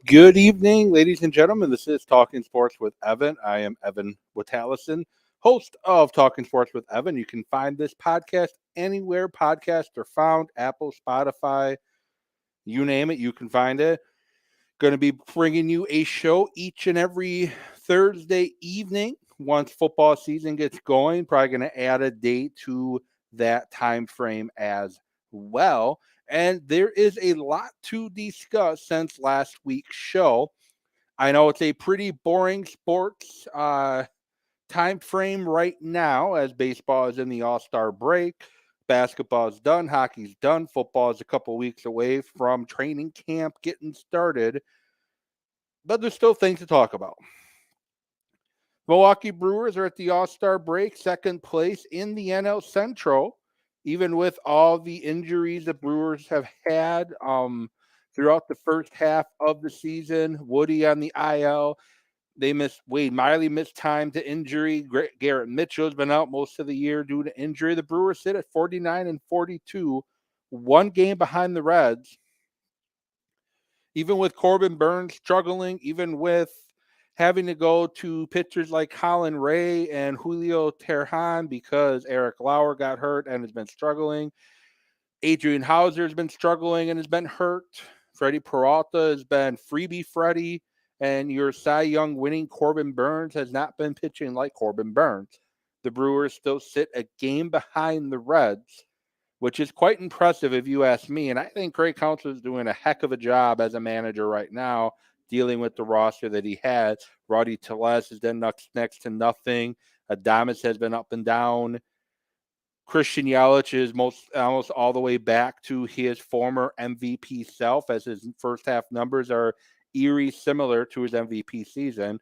Good evening, ladies and gentlemen. This is Talking Sports with Evan. I am Evan Witallison, host of Talking Sports with Evan. You can find this podcast anywhere podcasts are found: Apple, Spotify, you name it, you can find it. Going to be bringing you a show each and every Thursday evening once football season gets going. Probably going to add a date to that time frame as well. And there is a lot to discuss since last week's show. I know it's a pretty boring sports time frame right now as baseball is in the All-Star break. Basketball is done, hockey's done, football is a couple weeks away from training camp getting started, but there's still things to talk about. Milwaukee Brewers are at the All-Star break, second place in the NL Central, even with all the injuries the Brewers have had throughout the first half of the season. Woody on the IL. They missed Wade Miley missed time to injury. Garrett Mitchell's been out most of the year due to injury. The Brewers sit at 49-42, one game behind the Reds. Even with Corbin Burns struggling, even with having to go to pitchers like Colin Ray and Julio Teheran because Eric Lauer got hurt and has been struggling. Adrian Hauser has been struggling and has been hurt. Freddie Peralta has been freebie Freddie. And your Cy Young winning Corbin Burns has not been pitching like Corbin Burns. The Brewers still sit a game behind the Reds, which is quite impressive if you ask me. And I think Craig Counsell is doing a heck of a job as a manager right now, dealing with the roster that he has. Rowdy Tellez has done next to nothing. Adames has been up and down. Christian Yelich is almost all the way back to his former MVP self, as his first half numbers are eerie similar to his MVP season.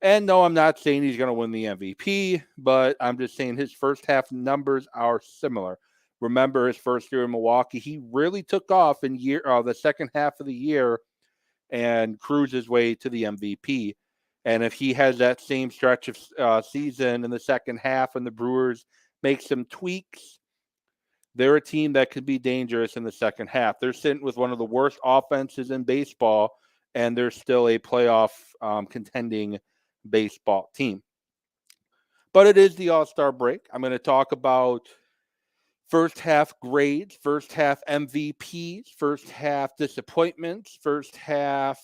And no, I'm not saying he's going to win the MVP, but I'm just saying his first half numbers are similar. Remember his first year in Milwaukee, he really took off in the second half of the year and cruised his way to the MVP. And if he has that same stretch of season in the second half and the Brewers make some tweaks, they're a team that could be dangerous in the second half. They're sitting with one of the worst offenses in baseball, and they're still a playoff contending baseball team. But it is the All-Star break. I'm going to talk about first half grades, first half MVPs, first half disappointments, first half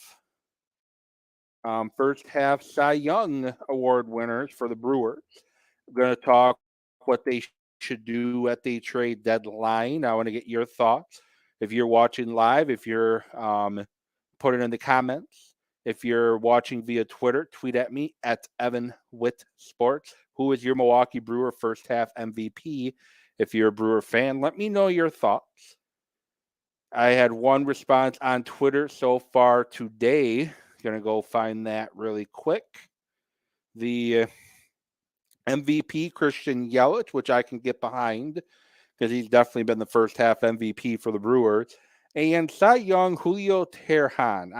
Cy Young Award winners for the Brewers. I'm going to talk what they should do at the trade deadline. I want to get your thoughts. If you're watching live, if you're put it in the comments. If you're watching via Twitter, tweet at me at Evan Witt Sports. Who is your Milwaukee Brewer first half MVP? If you're a Brewer fan, let me know your thoughts. I had one response on Twitter so far today. Going to go find that really quick. The MVP, Christian Yelich, which I can get behind because he's definitely been the first half MVP for the Brewers. And Cy Young, Julio Teheran.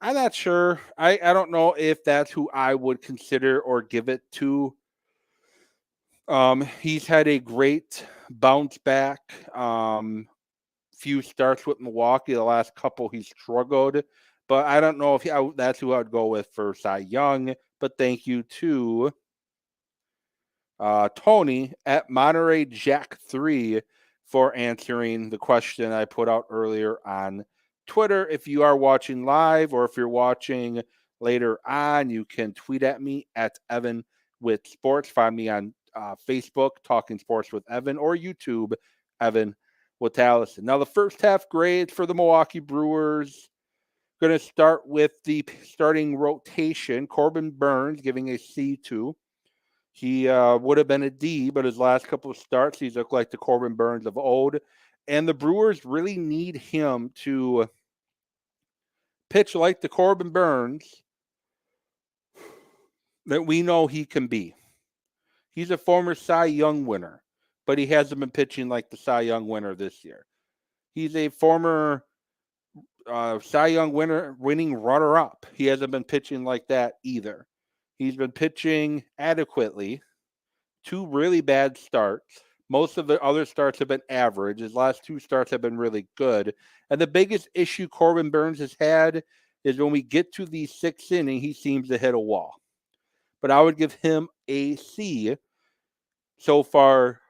I'm not sure. I don't know if that's who I would consider or give it to. He's had a great bounce back. Few starts with Milwaukee. The last couple he struggled. But I don't know if that's who I would go with for Cy Young. But thank you to Tony at Monterey Jack 3 for answering the question I put out earlier on Twitter. If you are watching live or if you're watching later on, you can tweet at me at Evan with Sports. Find me on Facebook, Talking Sports with Evan, or YouTube, Evan with Allison. Now, the first half grades for the Milwaukee Brewers. Going to start with the starting rotation. Corbin Burns giving a C2. He would have been a D, but his last couple of starts, he's looked like the Corbin Burns of old. And the Brewers really need him to pitch like the Corbin Burns that we know he can be. He's a former Cy Young winner. but he hasn't been pitching like the Cy Young winner this year. He's a former Cy Young winning runner-up. He hasn't been pitching like that either. He's been pitching adequately. 2 really bad starts. Most of the other starts have been average. His last 2 starts have been really good. And the biggest issue Corbin Burnes has had is when we get to the 6th inning, he seems to hit a wall. But I would give him a C so far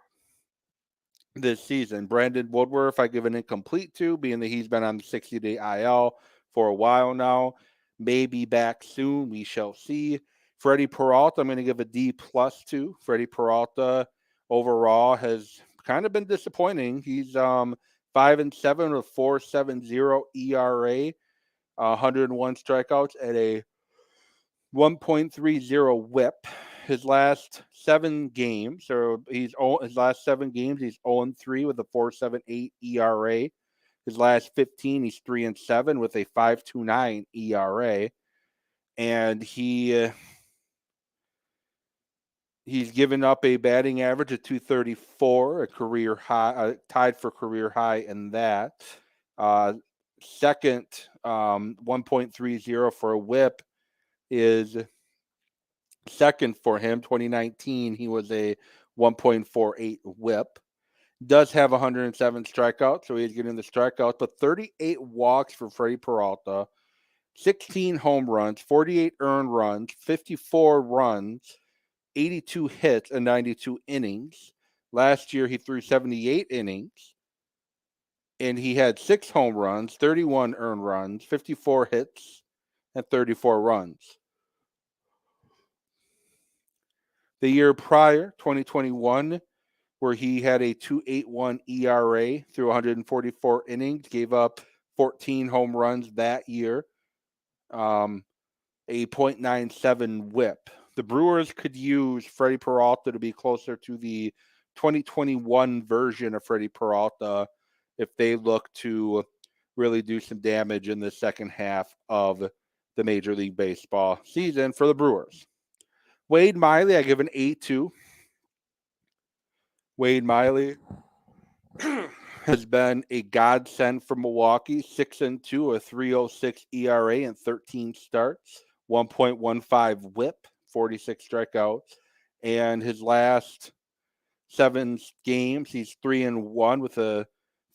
this season. Brandon Woodruff, I give an incomplete to, being that he's been on the 60-day IL for a while now. Maybe back soon. We shall see. Freddie Peralta, I'm going to give a D+ to. Freddie Peralta overall has kind of been disappointing. He's 5-7 with 4.70 ERA, 101 strikeouts at a 1.30 WHIP. His last 7 games, he's 0-3 with a 4.78 ERA. His last 15, he's 3-7 with a 5.29 ERA, and he's given up a batting average of 234, a career high, tied for career high in that. Second, 1.30 for a WHIP is second for him. 2019, he was a 1.48 WHIP. Does have 107 strikeouts, so he's getting the strikeouts, but 38 walks for Freddie Peralta, 16 home runs, 48 earned runs, 54 runs, 82 hits, and 92 innings. Last year, he threw 78 innings, and he had 6 home runs, 31 earned runs, 54 hits, and 34 runs. The year prior, 2021, where he had a 2.81 ERA through 144 innings, gave up 14 home runs that year, a 0.97 WHIP. The Brewers could use Freddie Peralta to be closer to the 2021 version of Freddie Peralta if they look to really do some damage in the second half of the Major League Baseball season for the Brewers. Wade Miley, I give an A2. Wade Miley has been a godsend for Milwaukee. 6-2, a 3.06 ERA and 13 starts, 1.15 WHIP, 46 strikeouts, and his last 7 games, he's 3-1 with a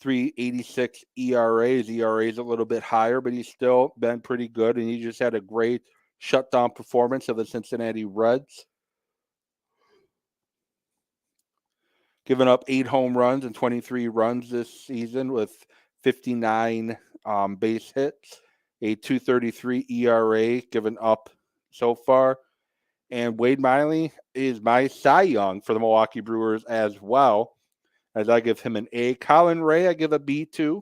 3.86 ERA. His ERA is a little bit higher, but he's still been pretty good, and he just had a great shutdown performance of the Cincinnati Reds. Giving up 8 home runs and 23 runs this season with 59 base hits, a 2.33 ERA given up so far. And Wade Miley is my Cy Young for the Milwaukee Brewers as well, as I give him an A. Colin Ray, I give a B2.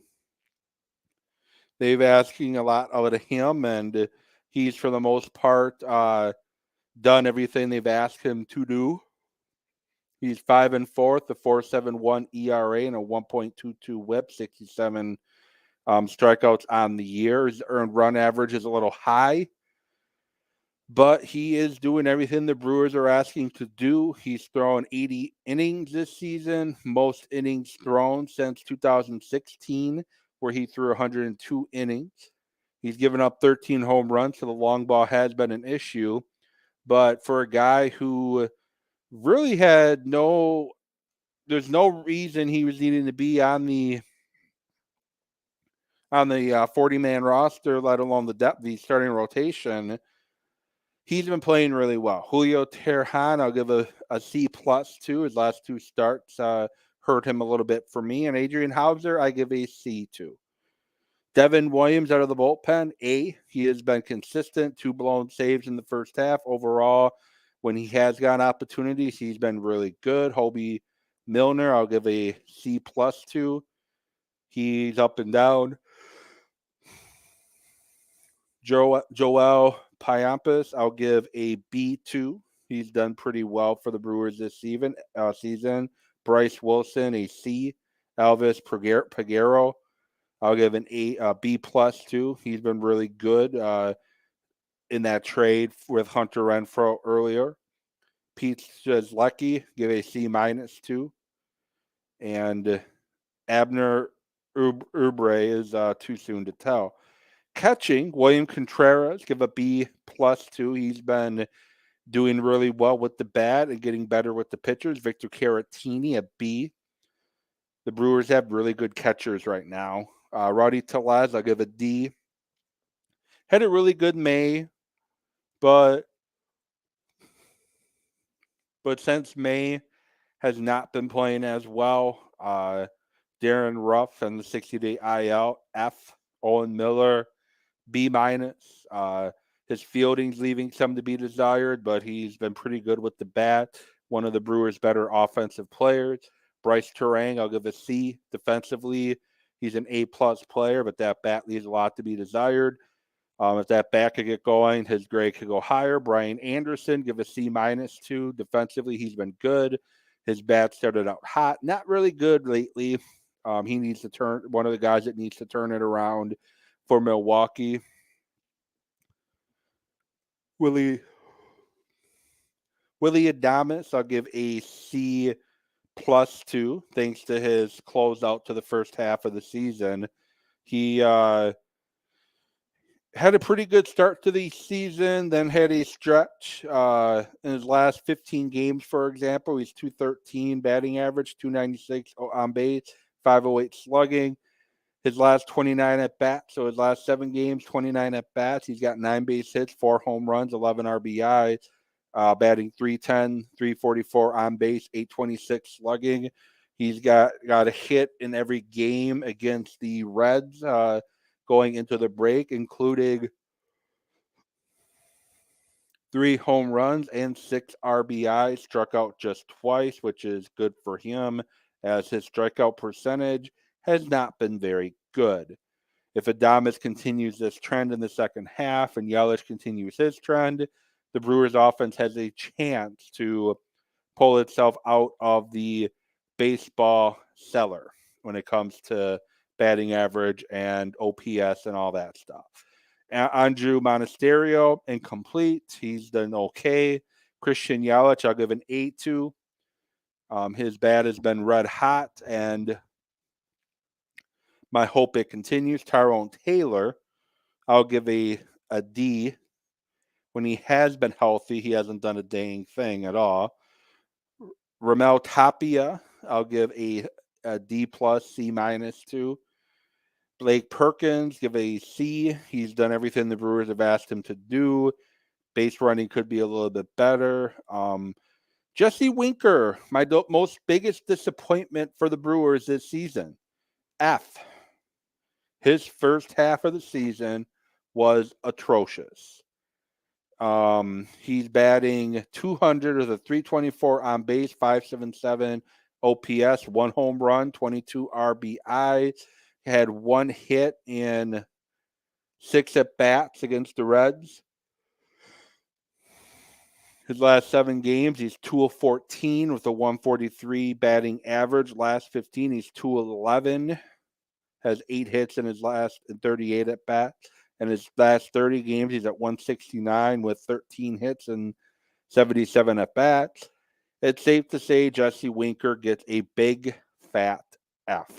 They've asking a lot out of him, and he's, for the most part, done everything they've asked him to do. He's 5-4, a 4.71 ERA and a 1.22 WHIP, 67 strikeouts on the year. His earned run average is a little high, but he is doing everything the Brewers are asking to do. He's thrown 80 innings this season, most innings thrown since 2016, where he threw 102 innings. He's given up 13 home runs, so the long ball has been an issue. But for a guy who really had there's no reason he was needing to be on the 40-man roster, let alone the starting rotation. He's been playing really well. Julio Teheran, I'll give a C+ to. His last 2 starts hurt him a little bit for me. And Adrian Hauser, I give a C to. Devin Williams out of the bullpen, A. He has been consistent, 2 blown saves in the first half. Overall, when he has gotten opportunities, he's been really good. Hobie Milner, I'll give a C+ to. He's up and down. Joel Payampas, I'll give a B2. He's done pretty well for the Brewers this season. Bryce Wilson, a C. Elvis Peguero, I'll give an B+ to. He's been really good in that trade with Hunter Renfroe earlier. Pete Strzelecki, give a C- to. and Abner Ubre is too soon to tell. Catching, William Contreras, give a B+2. He's been doing really well with the bat and getting better with the pitchers. Victor Caratini, a B. The Brewers have really good catchers right now. Rowdy Tellez, I'll give a D. Had a really good May, but since May has not been playing as well. Darren Ruff and the 60-day IL, F. Owen Miller, B-. His fielding's leaving some to be desired, but he's been pretty good with the bat. One of the Brewers' better offensive players. Bryce Terang, I'll give a C. Defensively, he's an A+ player, but that bat leaves a lot to be desired. If that bat could get going, his grade could go higher. Brian Anderson, give a C-2. Defensively, he's been good. His bat started out hot. Not really good lately. He needs to turn, one of the guys that needs to turn it around for Milwaukee. Willie Adames, I'll give a C+2, thanks to his closeout to the first half of the season. He had a pretty good start to the season, then had a stretch in his last 15 games, for example. He's 213 batting average, 296 on base, 508 slugging. His last 29 at bats, so his last 7 games, 29 at bats. He's got 9 base hits, 4 home runs, 11 RBI, batting 310, 344 on base, 826 slugging. He's got a hit in every game against the Reds going into the break, including 3 home runs and 6 RBI. Struck out just twice, which is good for him, as his strikeout percentage has not been very good. If Adames continues this trend in the second half and Yelich continues his trend, the Brewers offense has a chance to pull itself out of the baseball cellar when it comes to batting average and OPS and all that stuff. Andrew Monasterio, incomplete. He's done okay. Christian Yelich, I'll give an A to. His bat has been red hot, and my hope it continues. Tyrone Taylor, I'll give a D. When he has been healthy, he hasn't done a dang thing at all. Ramel Tapia, I'll give a D+, C- to. Blake Perkins, give a C. He's done everything the Brewers have asked him to do. Base running could be a little bit better. Jesse Winker, my most biggest disappointment for the Brewers this season. F. His first half of the season was atrocious. He's batting 200 with a 324 on base, 577 OPS, 1 home run, 22 RBI. Had 1 hit in 6 at bats against the Reds. His last 7 games, he's 2 of 14 with a 143 batting average. Last 15, he's 2 of 11. Has 8 hits in his last 38 at bats. And his last 30 games, he's at 169 with 13 hits and 77 at bats. It's safe to say Jesse Winker gets a big fat F.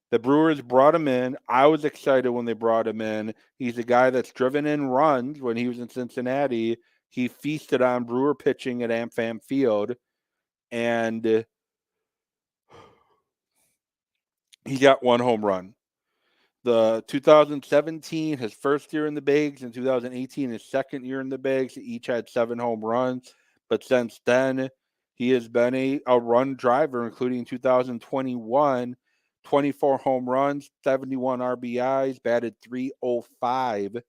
The Brewers brought him in. I was excited when they brought him in. He's a guy that's driven in runs. When he was in Cincinnati, he feasted on Brewer pitching at AmFam Field, and he got 1 home run. The 2017, his first year in the bigs, and 2018, his second year in the bigs, he each had 7 home runs. But since then, he has been a run driver, including 2021, 24 home runs, 71 RBIs, batted .305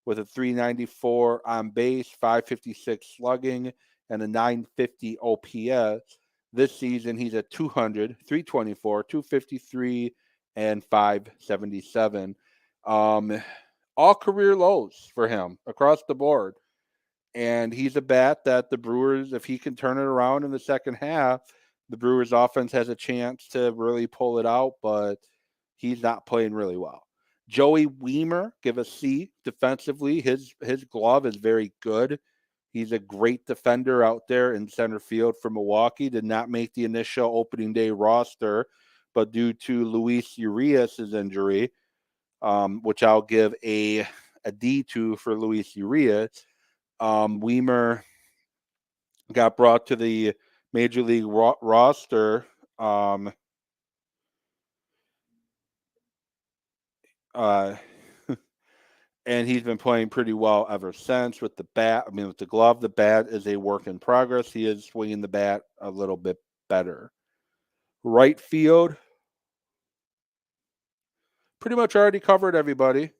with a 394 on base, 556 slugging, and a 950 OPS. This season, he's at 200, 324, 253, and 577. All career lows for him across the board. And he's a bat that the Brewers, if he can turn it around in the second half, the Brewers offense has a chance to really pull it out, but he's not playing really well. Joey Wiemer, give a C defensively. His glove is very good. He's a great defender out there in center field for Milwaukee. Did not make the initial opening day roster, but due to Luis Urias' injury, which I'll give a D to for Luis Urias, Weimer got brought to the major league roster. And he's been playing pretty well ever since with the bat. I mean, with the glove, the bat is a work in progress. He is swinging the bat a little bit better. Right field, pretty much already covered everybody.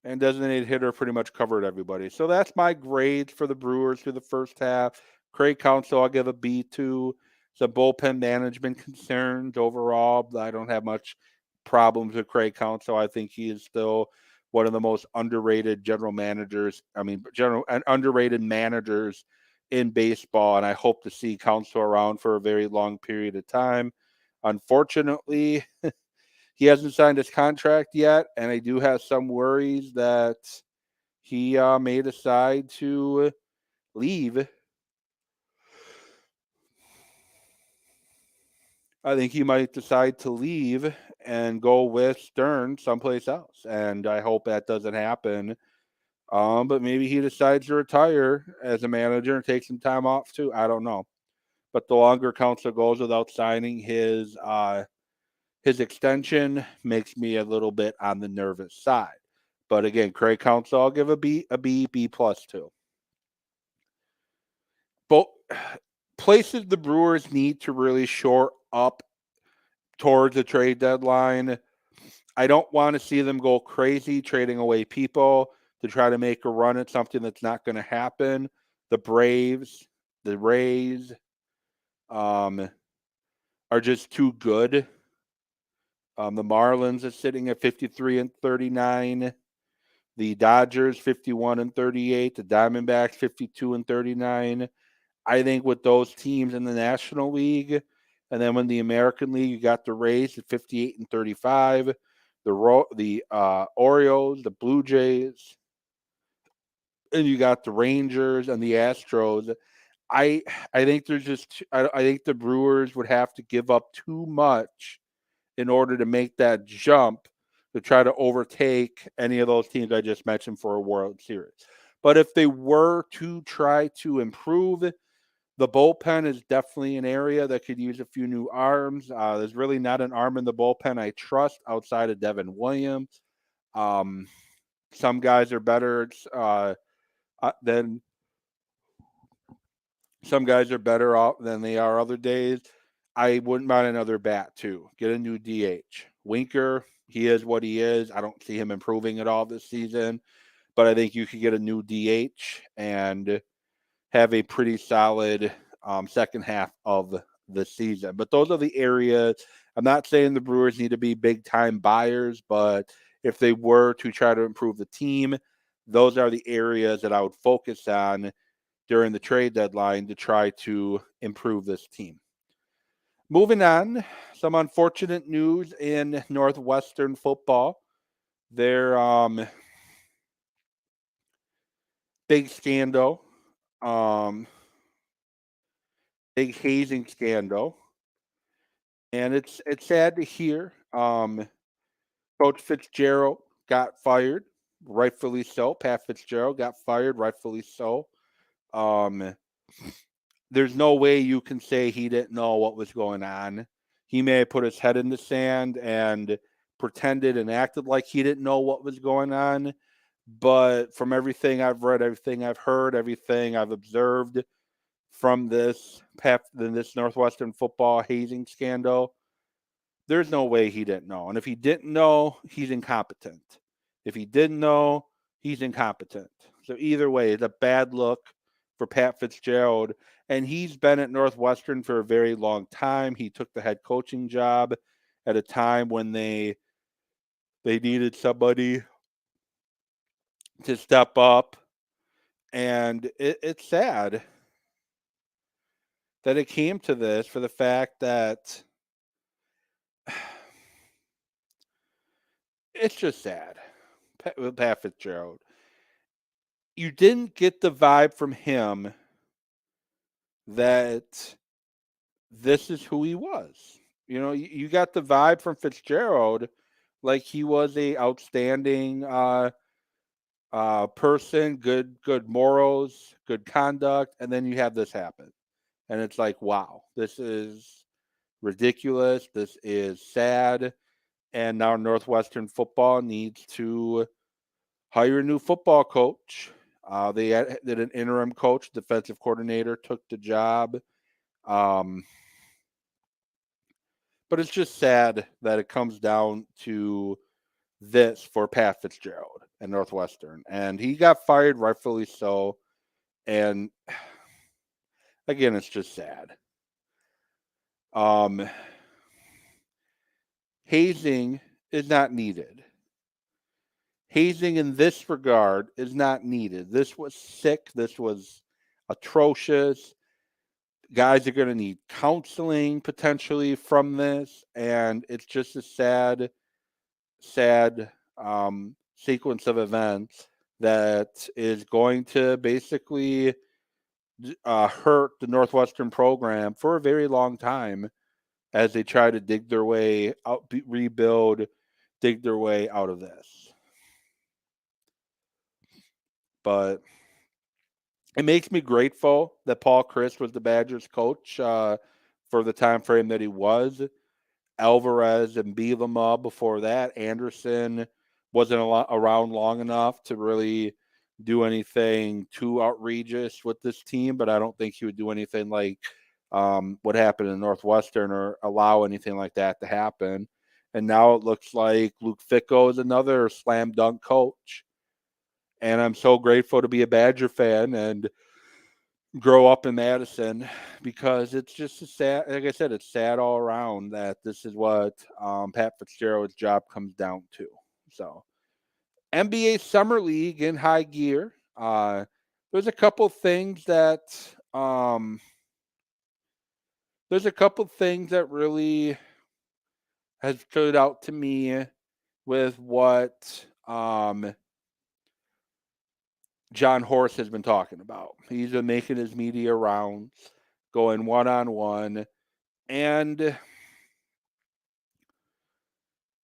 And designated hitter pretty much covered everybody. So that's my grades for the Brewers through the first half. Craig Counsell, I'll give a B to. Some bullpen management concerns overall. I don't have much problems with Craig Counsell. I think he is still one of the most underrated general managers. I mean, underrated managers in baseball, and I hope to see Counsell around for a very long period of time. Unfortunately, he hasn't signed his contract yet, and I do have some worries that he may decide to leave. I think he might decide to leave and go with Stern someplace else, and I hope that doesn't happen. But maybe he decides to retire as a manager and take some time off too. I don't know. But the longer Counsell goes without signing his extension makes me a little bit on the nervous side. But again, Craig Counsell, I'll give a B plus too. Both places the Brewers need to really shore up towards the trade deadline. I don't want to see them go crazy trading away people to try to make a run at something that's not going to happen. The Braves, the Rays, are just too good. The Marlins are sitting at 53-39. The Dodgers 51-38. The Diamondbacks 52-39. I think with those teams in the National League, and then when the American League, you got the Rays at 58-35. The Orioles, the Blue Jays, and you got the Rangers and the Astros. I think there's just I think the Brewers would have to give up too much in order to make that jump to try to overtake any of those teams I just mentioned for a World Series. But if they were to try to improve, the bullpen is definitely an area that could use a few new arms. There's really not an arm in the bullpen I trust outside of Devin Williams. Some guys are better than some guys are better off than they are other days. I wouldn't mind another bat too. Get a new DH. Winker, he is what he is. I don't see him improving at all this season, but I think you could get a new DH and have a pretty solid second half of the season. But those are the areas. I'm not saying the Brewers need to be big time buyers, but if they were to try to improve the team, those are the areas that I would focus on during the trade deadline to try to improve this team. Moving on, some unfortunate news in Northwestern football. Their big scandal, big hazing scandal, and it's sad to hear. Coach Fitzgerald got fired, rightfully so. Pat Fitzgerald got fired, rightfully so. There's no way you can say he didn't know what was going on. He may have put his head in the sand and pretended and acted like he didn't know what was going on. But from everything I've read, everything I've heard, everything I've observed from this Northwestern football hazing scandal, there's no way he didn't know. And if he didn't know, he's incompetent. If he didn't know, he's incompetent. So either way, it's a bad look for Pat Fitzgerald. And he's been at Northwestern for a very long time. He took the head coaching job at a time when they needed somebody to step up. And it's sad that it came to this, for the fact that it's just sad with Pat Fitzgerald. you didn't get the vibe from him that this is who he was. You got the vibe from Fitzgerald like he was a outstanding person, good morals, good conduct, and then you have this happen, and it's like, wow, this is ridiculous. This is sad, and now Northwestern football needs to hire a new football coach. They did an interim coach, defensive coordinator, took the job. Um, but it's just sad that it comes down to this for Pat Fitzgerald and Northwestern. And he got fired, rightfully so. And again, it's just sad. Um, hazing is not needed. Hazing in this regard is not needed. This was sick. This was atrocious. Guys are going to need counseling potentially from this. And it's just a sad sequence of events that is going to basically hurt the Northwestern program for a very long time as they try to dig their way out, rebuild, dig their way out of this. But it makes me grateful that Paul Chryst was the Badgers coach for the time frame that he was. Alvarez and Bielema before that. Anderson wasn't around long enough to really do anything too outrageous with this team, but I don't think he would do anything like what happened in Northwestern or allow anything like that to happen. And now it looks like Luke Fickell is another slam dunk coach. And I'm so grateful to be a Badger fan and grow up in Madison because it's just a sad, like I said, it's sad all around that this is what Pat Fitzgerald's job comes down to. So NBA Summer League in high gear. There's a couple things that really has stood out to me with what John Horst has been talking about. He's been making his media rounds, going one-on-one, and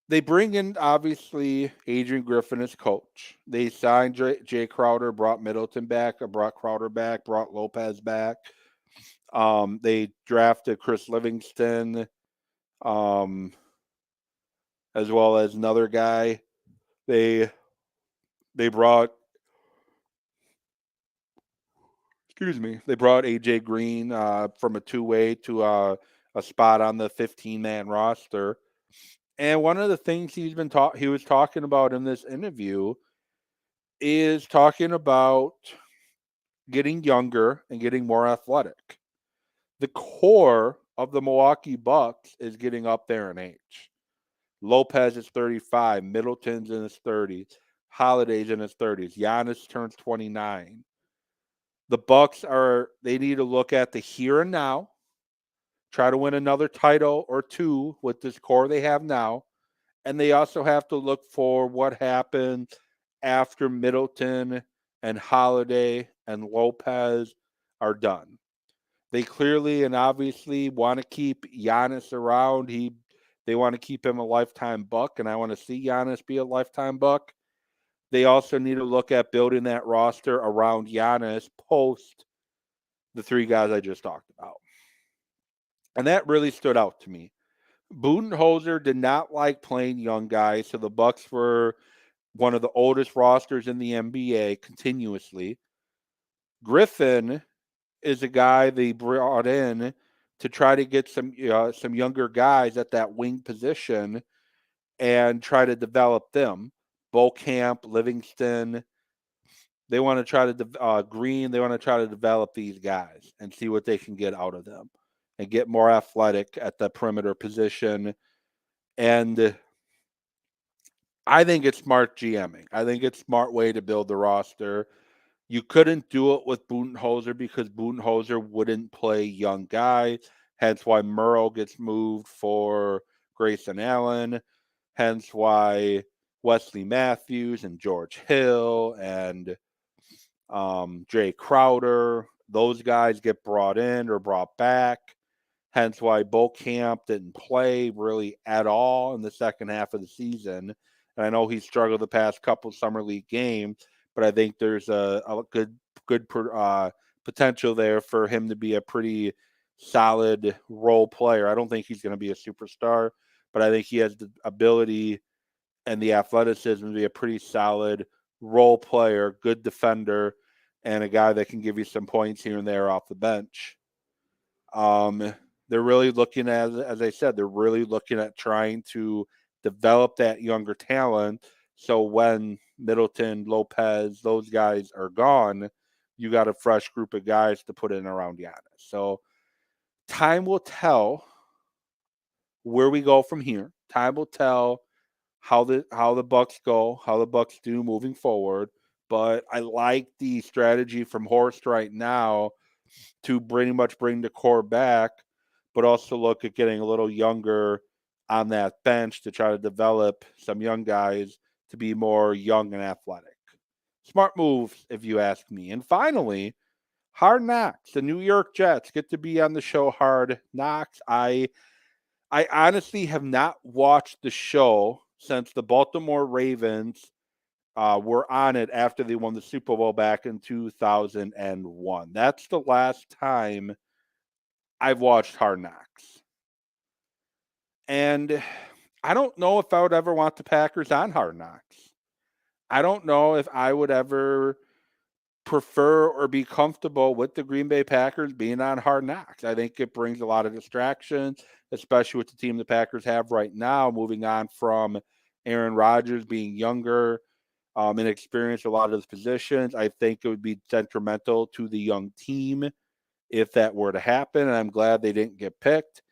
they bring in, obviously, Adrian Griffin as coach. They signed Jay Crowder, brought Middleton back, brought Crowder back, brought Lopez back. They drafted Chris Livingston, as well as another guy. They brought, they brought AJ Green from a two-way to a spot on the 15-man roster. And one of the things he was talking about in this interview is talking about getting younger and getting more athletic. The core of the Milwaukee Bucks is getting up there in age. Lopez is 35, Middleton's in his 30s, Holiday's in his 30s, Giannis turns 29. The Bucks they need to look at the here and now, try to win another title or two with this core they have now, and they also have to look for what happens after Middleton and Holiday and Lopez are done. They clearly and obviously want to keep Giannis around. They want to keep him a lifetime Buck, and I want to see Giannis be a lifetime Buck. They also need to look at building that roster around Giannis post the three guys I just talked about. And that really stood out to me. Budenholzer did not like playing young guys, so the Bucks were one of the oldest rosters in the NBA continuously. Griffin is a guy they brought in to try to get some younger guys at that wing position and try to develop them. Beaucamp, Livingston, they want to try to Green. They want to try to develop these guys and see what they can get out of them and get more athletic at the perimeter position. And I think it's smart GMing. I think it's a smart way to build the roster. You couldn't do it with Budenholzer because Budenholzer wouldn't play young guys. Hence why Murrow gets moved for Grayson Allen. Hence why Wesley Matthews and George Hill and Jay Crowder, those guys get brought in or brought back. Hence why Camp didn't play really at all in the second half of the season. And I know he struggled the past couple summer league games, but I think there's a good potential there for him to be a pretty solid role player. I don't think he's going to be a superstar, but I think he has the ability and the athleticism to be a pretty solid role player, good defender, and a guy that can give you some points here and there off the bench. They're really looking at, as I said, they're really looking at trying to develop that younger talent. So when Middleton, Lopez, those guys are gone, you got a fresh group of guys to put in around Giannis. So time will tell where we go from here. Time will tell how the Bucks go, how the Bucks do moving forward. But I like the strategy from Horst right now to pretty much bring the core back, but also look at getting a little younger on that bench to try to develop some young guys to be more young and athletic. Smart moves, if you ask me. And finally, Hard Knocks. The New York Jets get to be on the show Hard Knocks. I honestly have not watched the show since the Baltimore Ravens were on it after they won the Super Bowl back in 2001. That's the last time I've watched Hard Knocks. And I don't know if I would ever want the Packers on Hard Knocks. I don't know if I would ever prefer or be comfortable with the Green Bay Packers being on Hard Knocks. I think it brings a lot of distractions, especially with the team the Packers have right now, moving on from Aaron Rodgers being younger and experienced a lot of those positions. I think it would be detrimental to the young team if that were to happen, and I'm glad they didn't get picked.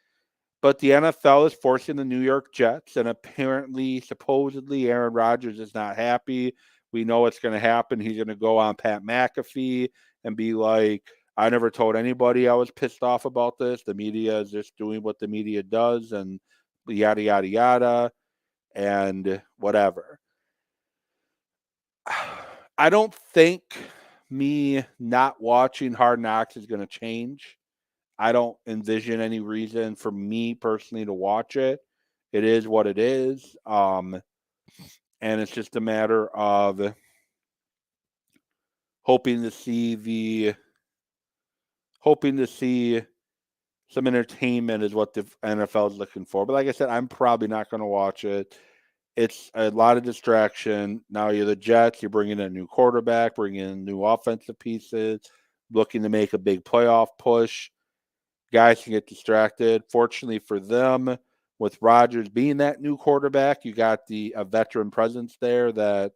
But the NFL is forcing the New York Jets, and apparently, supposedly, Aaron Rodgers is not happy. We know what's going to happen. He's going to go on Pat McAfee and be like, I never told anybody I was pissed off about this. The media is just doing what the media does and yada, yada, yada, and whatever. I don't think me not watching Hard Knocks is going to change. I don't envision any reason for me personally to watch it. It is what it is. And it's just a matter of hoping to see some entertainment is what the NFL is looking for. But like I said, I'm probably not going to watch it. It's a lot of distraction. Now you're the Jets. You're bringing in a new quarterback, bringing in new offensive pieces, looking to make a big playoff push. Guys can get distracted. Fortunately for them, with Rodgers being that new quarterback, you got a veteran presence there that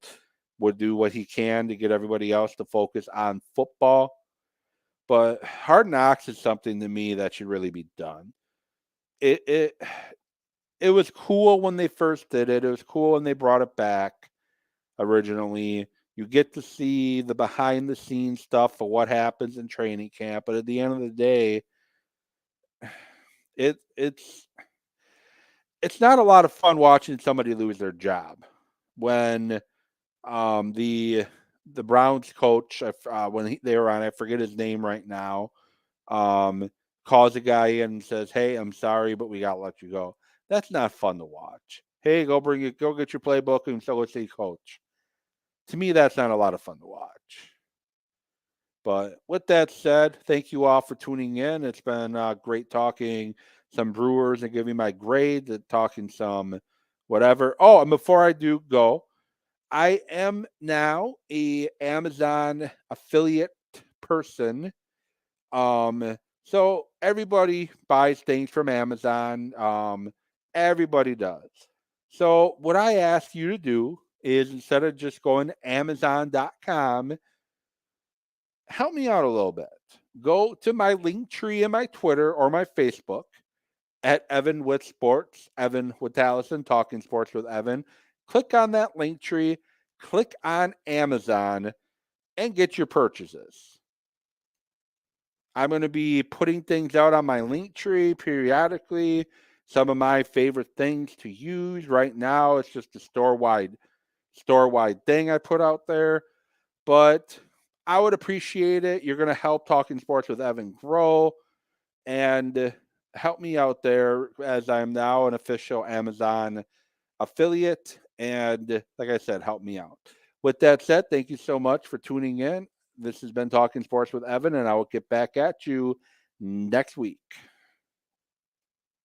would do what he can to get everybody else to focus on football. But Hard Knocks is something to me that should really be done. It was cool when they first did it. It was cool when they brought it back originally. You get to see the behind the scenes stuff of what happens in training camp, but at the end of the day, it's not a lot of fun watching somebody lose their job. When the Browns coach, when they were on, I forget his name right now, calls a guy in and says, "Hey, I'm sorry, but we gotta let you go." That's not fun to watch. Hey, go get your playbook and so let's see coach. To me, that's not a lot of fun to watch. But with that said, thank you all for tuning in. It's been great talking some Brewers and giving my grade, talking some whatever. Oh, and before I do go, I am now a Amazon affiliate person. So everybody buys things from Amazon. Everybody does. So what I ask you to do is instead of just going to Amazon.com, help me out a little bit. Go to my link tree in my Twitter or my Facebook at Evan with Sports, Evan with Allison, Talking Sports with Evan. Click on that link tree, click on Amazon, and get your purchases. I'm going to be putting things out on my link tree periodically. Some of my favorite things to use right now, it's just a store-wide thing I put out there. But I would appreciate it. You're going to help Talking Sports with Evan grow, and help me out there, as I'm now an official Amazon affiliate. And like I said, help me out. With that said, thank you so much for tuning in. This has been Talking Sports with Evan, and I will get back at you next week.